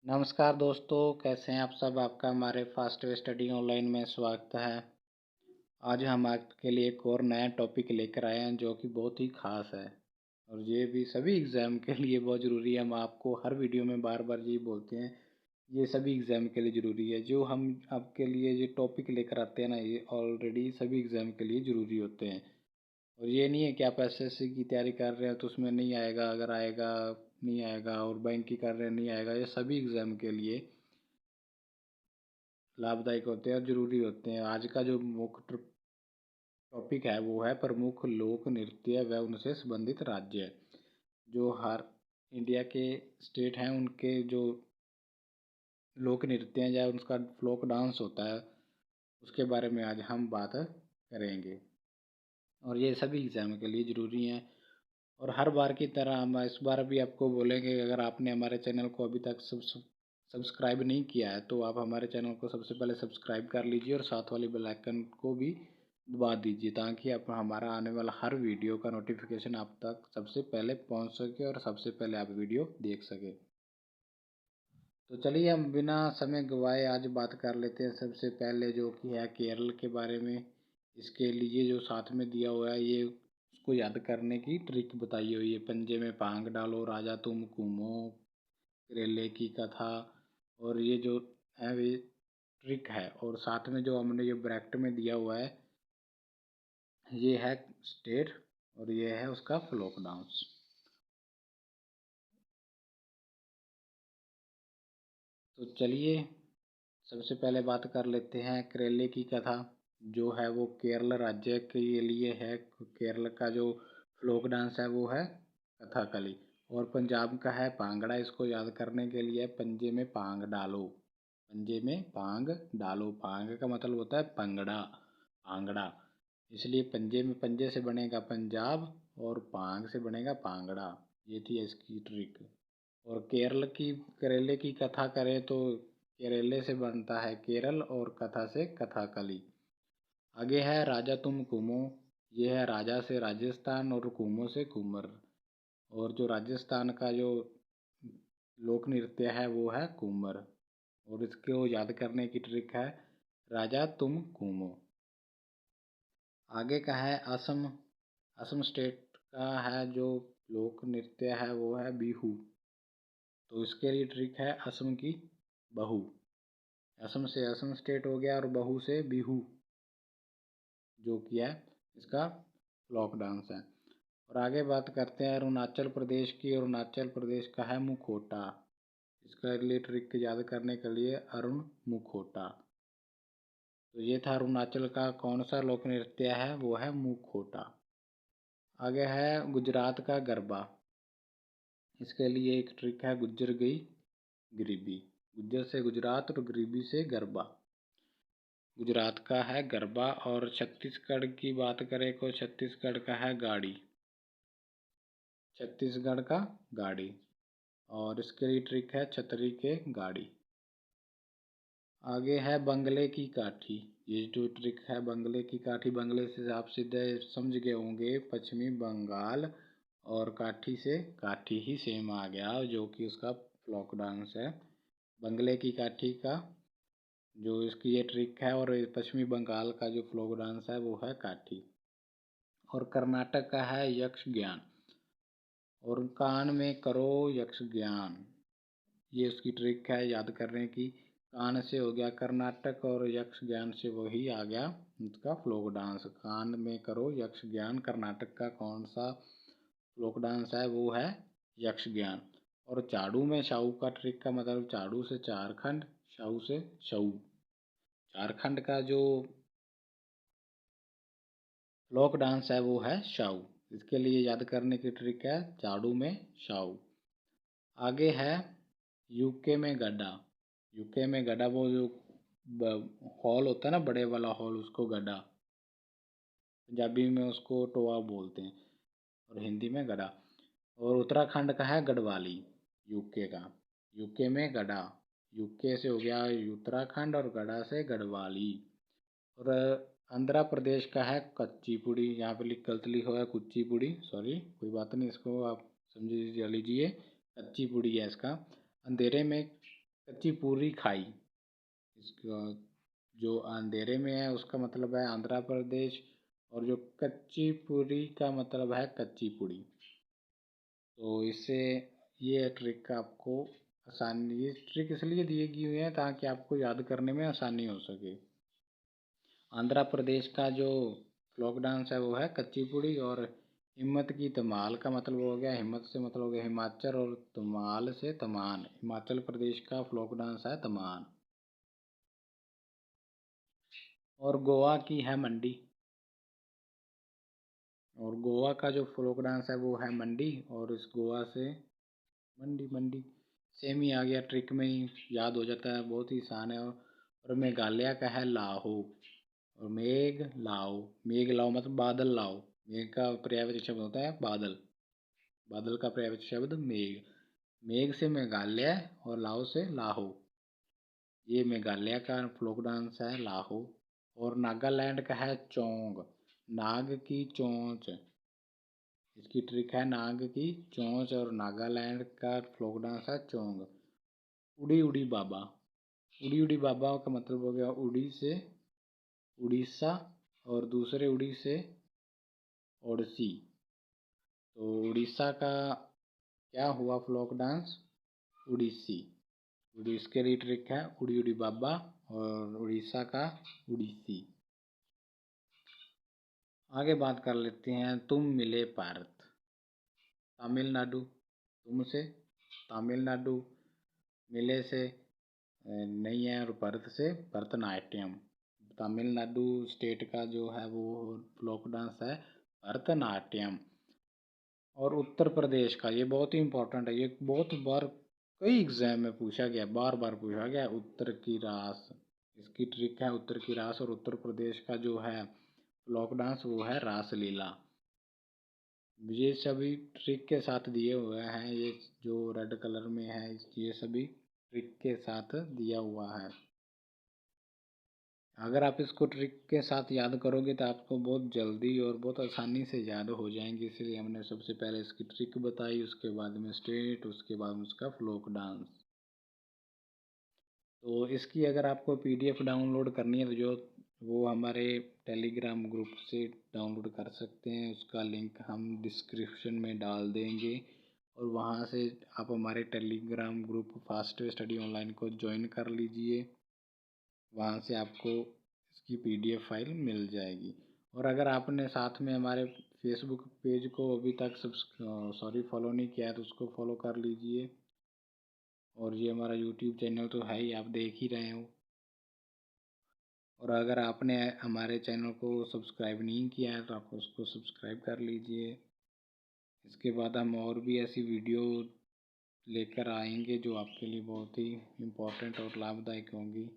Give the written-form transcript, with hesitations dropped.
नमस्कार दोस्तों, कैसे हैं आप सब। आपका हमारे फास्ट वे स्टडी ऑनलाइन में स्वागत है। आज हम आपके लिए एक और नया टॉपिक लेकर आए हैं जो कि बहुत ही ख़ास है और ये भी सभी एग्ज़ाम के लिए बहुत ज़रूरी है। हम आपको हर वीडियो में बार बार यही बोलते हैं, ये सभी एग्ज़ाम के लिए ज़रूरी है। जो हम आपके लिए ये टॉपिक लेकर आते हैं ना, ये ऑलरेडी सभी एग्ज़ाम के लिए ज़रूरी होते हैं। और ये नहीं है कि आप एसएससी की तैयारी कर रहे हो तो उसमें नहीं आएगा, अगर आएगा नहीं आएगा, और बैंक की कर रहे हैं नहीं आएगा। ये सभी एग्ज़ाम के लिए लाभदायक होते हैं और ज़रूरी होते हैं। आज का जो मुख्य टॉपिक है वो है प्रमुख लोक नृत्य व उनसे संबंधित राज्य। जो हर इंडिया के स्टेट हैं उनके जो लोक नृत्य हैं या उनका फोक डांस होता है, उसके बारे में आज हम बात करेंगे। और ये सभी एग्ज़ाम के लिए ज़रूरी हैं। और हर बार की तरह हम इस बार भी आपको बोलेंगे, अगर आपने हमारे चैनल को अभी तक सब्सक्राइब नहीं किया है तो आप हमारे चैनल को सबसे पहले सब्सक्राइब कर लीजिए और साथ वाली बेल आइकन को भी दबा दीजिए, ताकि आप हमारा आने वाला हर वीडियो का नोटिफिकेशन आप तक सबसे पहले पहुंच सके और सबसे पहले आप वीडियो देख सके। तो चलिए हम बिना समय गवाए आज बात कर लेते हैं सबसे पहले, जो कि है केरल के बारे में। इसके लिए जो साथ में दिया हुआ है, ये उसको याद करने की ट्रिक बताई हुई है। पंजे में पांग डालो, राजा तुम घूमो, करेले की कथा। और ये जो है वे ट्रिक है। और साथ में जो हमने ये ब्रैकेट में दिया हुआ है, ये है स्टेट और ये है उसका फ्लोक डांस। तो चलिए सबसे पहले बात कर लेते हैं करेले की कथा। जो है वो केरल राज्य के लिए है। केरल का जो फ्लोक डांस है वो है कथकली। और पंजाब का है भांगड़ा। इसको याद करने के लिए पंजे में पांग डालो, पंजे में पांग डालो। पांग का मतलब होता है पंगड़ा, भांगड़ा। इसलिए पंजे में, पंजे से बनेगा पंजाब और पांग से बनेगा भांगड़ा। ये थी इसकी ट्रिक। और केरल की, करेले की कथा करें तो केरले से बनता है केरल और कथा से कथाकली। आगे है राजा तुम घूमो। ये है राजा से राजस्थान और घूमो से घूमर। और जो राजस्थान का जो लोक नृत्य है वो है घूमर। और इसको याद करने की ट्रिक है राजा तुम घूमो। आगे का है असम। असम स्टेट का है जो लोक नृत्य है वो है बिहू। तो इसके लिए ट्रिक है असम की बहू। असम से असम स्टेट हो गया और बहू से बिहू, जो किया है इसका फ्लोक डांस है। और आगे बात करते हैं अरुणाचल प्रदेश की। अरुणाचल प्रदेश का है मुखोटा। इसका लिए ट्रिक याद करने के लिए अरुण मुखोटा। तो ये था अरुणाचल का कौन सा लोक नृत्य है, वो है मुखोटा। आगे है गुजरात का गरबा। इसके लिए एक ट्रिक है गुज्जर गई गरीबी। गुज्जर से गुजरात और गरीबी से गरबा। गुजरात का है गरबा। और छत्तीसगढ़ की बात करें तो छत्तीसगढ़ का है गाड़ी। छत्तीसगढ़ का गाड़ी। और इसके लिए ट्रिक है छतरी के गाड़ी। आगे है बंगले की काठी। ये जो ट्रिक है बंगले की काठी, बंगले से आप सीधे समझ गए होंगे पश्चिमी बंगाल, और काठी से काठी ही सेम आ गया, जो कि उसका फ्लोक डांस है। बंगले की काठी का जो इसकी ये ट्रिक है। और पश्चिमी बंगाल का जो फ्लोक डांस है वो है काठी। और कर्नाटक का है यक्ष ज्ञान। और कान में करो यक्ष ज्ञान, ये उसकी ट्रिक है याद करने की। कान से हो गया कर्नाटक और यक्ष ज्ञान से वही आ गया इसका फ्लोक डांस। कान में करो यक्ष ज्ञान, कर्नाटक का कौन सा फ्लोक डांस है वो है यक्ष ज्ञान। और झाड़ू में शाहू का ट्रिक का मतलब झाड़ू से झारखंड, शाहू से शहू। झारखंड का जो फ्लोक डांस है वो है शाहू। इसके लिए याद करने की ट्रिक है झाड़ू में शाहू। आगे है यूके में गड्ढा। यूके में गड्ढा वो जो हॉल होता है ना, बड़े वाला हॉल, उसको गड्ढा। पंजाबी में उसको टोआ बोलते हैं और हिंदी में गड्ढा। और उत्तराखंड का है गढ़वाली, यूके का। यूके में गड्ढा, यूके से हो गया उत्तराखंड और गढ़ा से गढ़वाली। और आंध्र प्रदेश का है कच्ची पुड़ी। यहाँ पे गलत लिखा हुआ है कुच्ची पुड़ी, सॉरी, कोई बात नहीं, इसको आप समझ लीजिए। कच्ची पुड़ी है इसका। अंधेरे में कच्ची पूरी खाई, इसका जो अंधेरे में है उसका मतलब है आंध्र प्रदेश, और जो कच्ची पूरी का मतलब है कच्ची पूड़ी। तो इससे ये ट्रिक आपको आसानी, ये ट्रिक इसलिए दी गई हुई है ताकि आपको याद करने में आसानी हो सके। आंध्र प्रदेश का जो फ्लोक डांस है वो है कच्ची पूड़ी, और हिम्मत की तमाल का मतलब हो गया, हिम्मत से मतलब हो गया हिमाचल, और तमाल से तमान, हिमाचल प्रदेश का फ्लोक डांस है तमान। और गोवा की है मंडी, और गोवा का जो फोक डांस है वो है मंडी, और इस गोवा से मंडी मंडी सेम ही आ गया, ट्रिक में ही याद हो जाता है, बहुत ही आसान है। और मेघालय का है लाहो, और मेघ लाओ, मेघ लाओ मतलब बादल लाओ, मेघ का पर्यायवाची शब्द होता है बादल, बादल का पर्यायवाची शब्द मेघ, मेघ से मेघालय और लाओ से लाहो। ये मेघालय का फोक डांस है लाहो। और नागालैंड का है चोंग, नाग की चोंच, इसकी ट्रिक है नाग की चोंच, और नागालैंड का फोक डांस है चोंग। उड़ी उड़ी बाबा, उड़ी उड़ी बाबा का मतलब हो गया उड़ी से उड़ीसा, और दूसरे उड़ी से ओडिसी। तो उड़ीसा का क्या हुआ फ्लोक डांस, उड़ीसी। उड़ीस के लिए ट्रिक है उड़ी उड़ी बाबा, और उड़ीसा का उड़ीसी। आगे बात कर लेते हैं तुम मिले भारत, तमिलनाडु, तुम से तमिलनाडु, मिले से नहीं है, और भरत से भरतनाट्यम। तमिलनाडु स्टेट का जो है वो फ्लोक डांस है भरतनाट्यम। और उत्तर प्रदेश का, ये बहुत ही इम्पोर्टेंट है, ये बहुत बार कई एग्जाम में पूछा गया, बार बार पूछा गया, उत्तर की रास, इसकी ट्रिक है उत्तर की रास। और उत्तर प्रदेश का जो है फ्लोक डांस वो है रासलीला। ये सभी ट्रिक के साथ दिए हुए हैं, ये जो रेड कलर में है ये सभी ट्रिक के साथ दिया हुआ है। अगर आप इसको ट्रिक के साथ याद करोगे तो आपको बहुत जल्दी और बहुत आसानी से याद हो जाएंगे, इसलिए हमने सबसे पहले इसकी ट्रिक बताई, उसके बाद में स्टेट, उसके बाद में उसका फ्लोक डांस। तो इसकी अगर आपको पीडीएफ डाउनलोड करनी है तो जो वो हमारे टेलीग्राम ग्रुप से डाउनलोड कर सकते हैं, उसका लिंक हम डिस्क्रिप्शन में डाल देंगे, और वहाँ से आप हमारे Telegram group fast study online को ज्वाइन कर लीजिए, वहाँ से आपको इसकी पीडीएफ फाइल मिल जाएगी। और अगर आपने साथ में हमारे फेसबुक पेज को अभी तक फॉलो नहीं किया है तो उसको फॉलो कर लीजिए, और ये हमारा यूट्यूब चैनल तो है ही, आप देख ही रहे हो। और अगर आपने हमारे चैनल को सब्सक्राइब नहीं किया है तो आप उसको सब्सक्राइब कर लीजिए। इसके बाद हम और भी ऐसी वीडियो लेकर आएंगे जो आपके लिए बहुत ही इम्पोर्टेंट और लाभदायक होंगी।